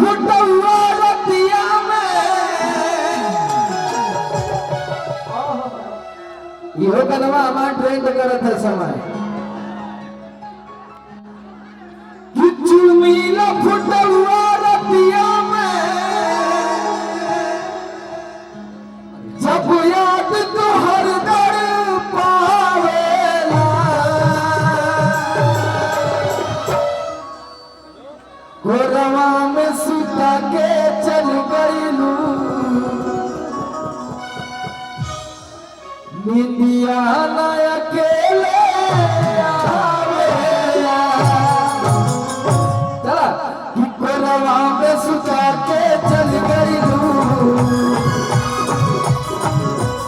फुटुआ रतिया में इहो कनवा हमार ट्रेंड करत है समय चुमीला फुटुआ रतिया में जब याद तो हर दर पावेला गोरवा में सुता के चल गईलू निंदिया ना अकेले आवेला चला गोरवा में सुता के चल गईलू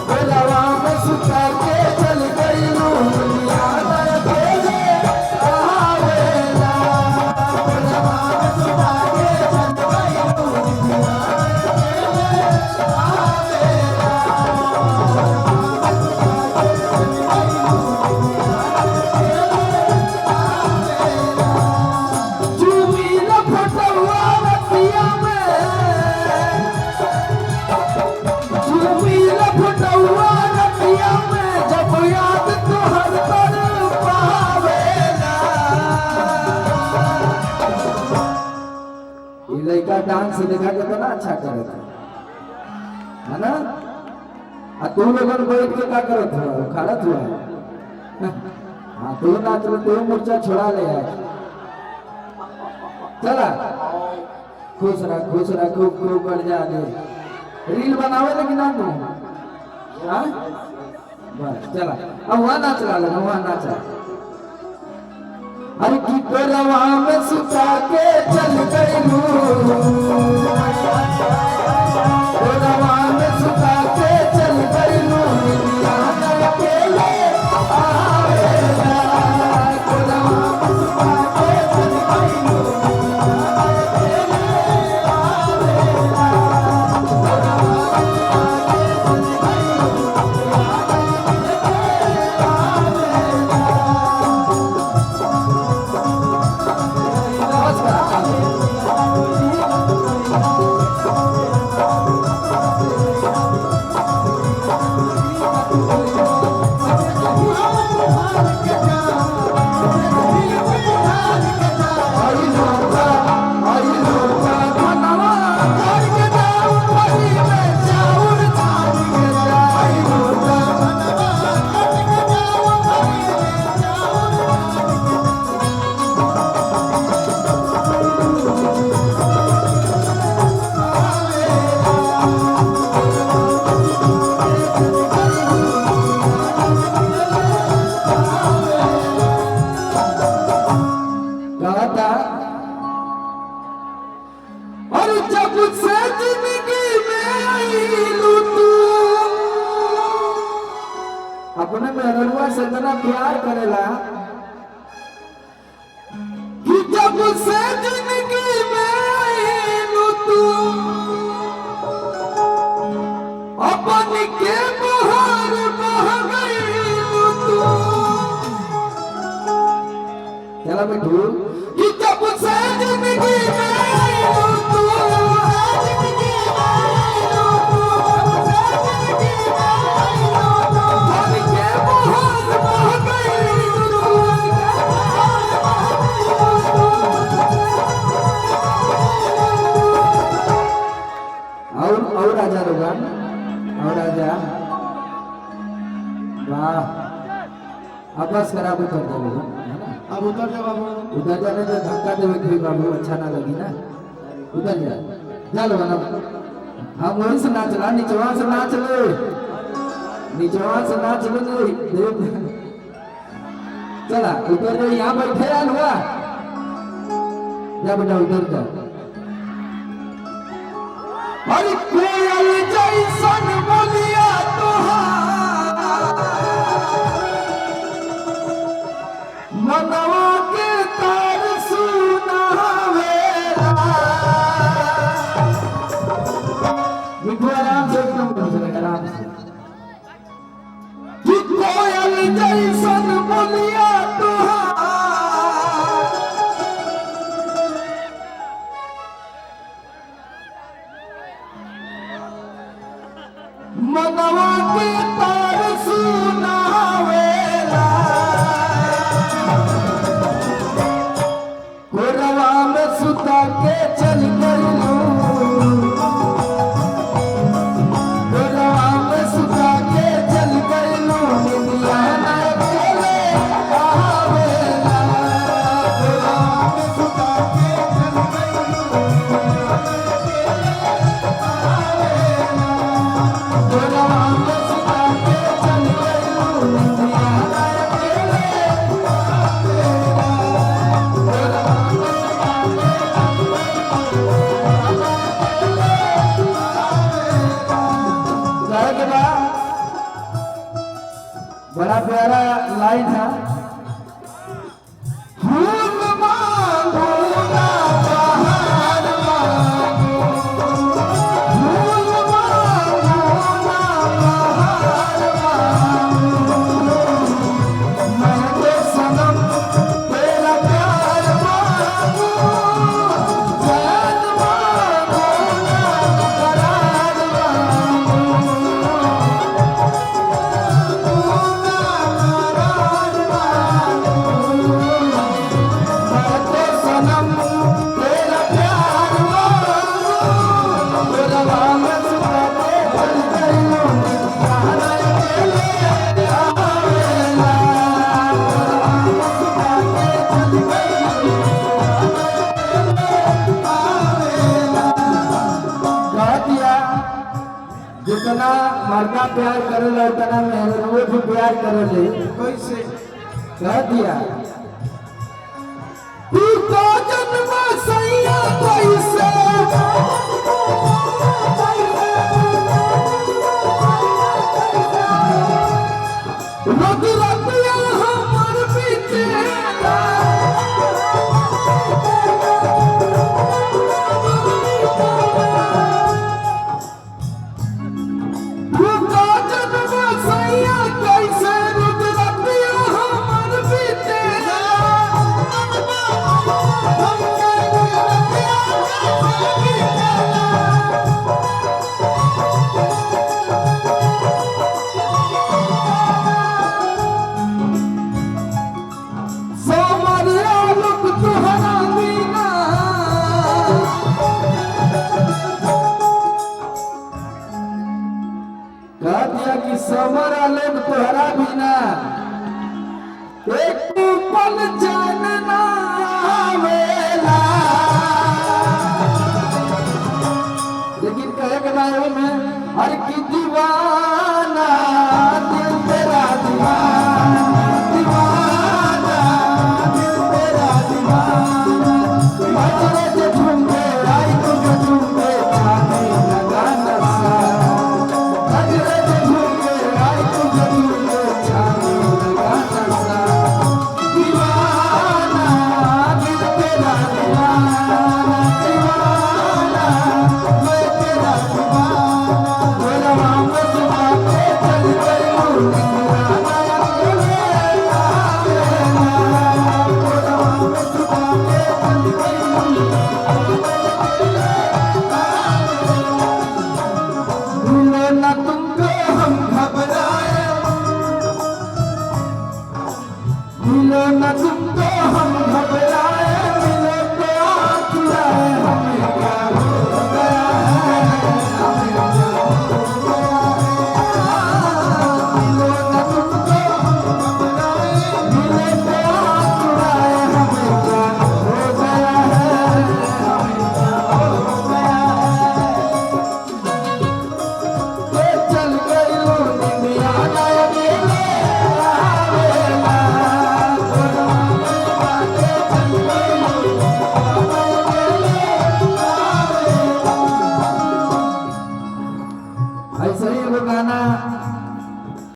गोरवा में सुता के चल गईलू निंदिया ना अकेले आवेला गोरवा में सुता के चल गईलू निंदिया लड़का डांस देखा के तो ना अच्छा करे थे है ना तू लोगन बैठ के क्या करत हुआ खड़त हुआ हाँ तू नाच ले तू मूर्छा छोड़ा ले यार चला खुश रह खूब खूब बढ़ जा दे रील बनावे लेकिन ना तू हाँ बस चला अब वहाँ नाच ला लेना वहाँ नाचा अरे की गोरवा में सुता के चल गईलू गोरवा में सुता के चल गईलू निंदिया ना अकेले आवेला गोरवा में सुता के चल गईलू अपने मेहरुआ से इतना प्यार करेला कि जब से जिंदगी में आईलू तू अपन के बहार बह गईलू तू चला बेटू कि जब से जिंदगी में आईलू तू और राजा लोगन और राजा वाह अब बस खराब उतर जा लोगन अब उतर जा बाबू उतर जाने तो धक्का देवे कोई बाबू अच्छा ना लगी ना उतर जा जा लोगन अब हम वहीं से नाच ला नीचवा से नाच ले चला उतर जा यहाँ बैठे यार हुआ जा बेटा उतर जा अरे कोयल जैसन बोलिया तोहार मनवा के तार सुनावेला मिठू आराम से एकदम आराम से कि कोयल जैसन बोलिया तोहार मनवा के तार सुनावेला कोरवा में सुता के चल गइलू कोरवा में सुता के चल गइलू निदिया ना अकेले आवेला कोरवा में सुता के चल गइलू कोरवा में सुता के चल गइलू निदिया ना अकेले बड़ा प्यारा लाइन है फूल मांगो ना बहार मांगो फूल मांगो ना बहार मांगो मैं तो सनम तेरा प्यार मांगो जान मांगो ना करार मांगो सनम तेरा प्यार मांगो कोरवा में सुता के चल गइलू निदिया अकेले आवेला कोरवा में सुता के चल गइलू आवेला कह दिया जितना मर्दा प्यार करेला उतना मेहरबानी भी प्यार करेले कैसे कह दिया तू तो जन्म सैया कैसे रोज रतिया हमर बीतेला तू तो जन्म सैया कैसे रोज रतिया हमर बीतेला कह दिया कि समरा लोग तोहरा बिना एक पल चैन ना आवेला लेकिन कहे के बारे में हर की दीवार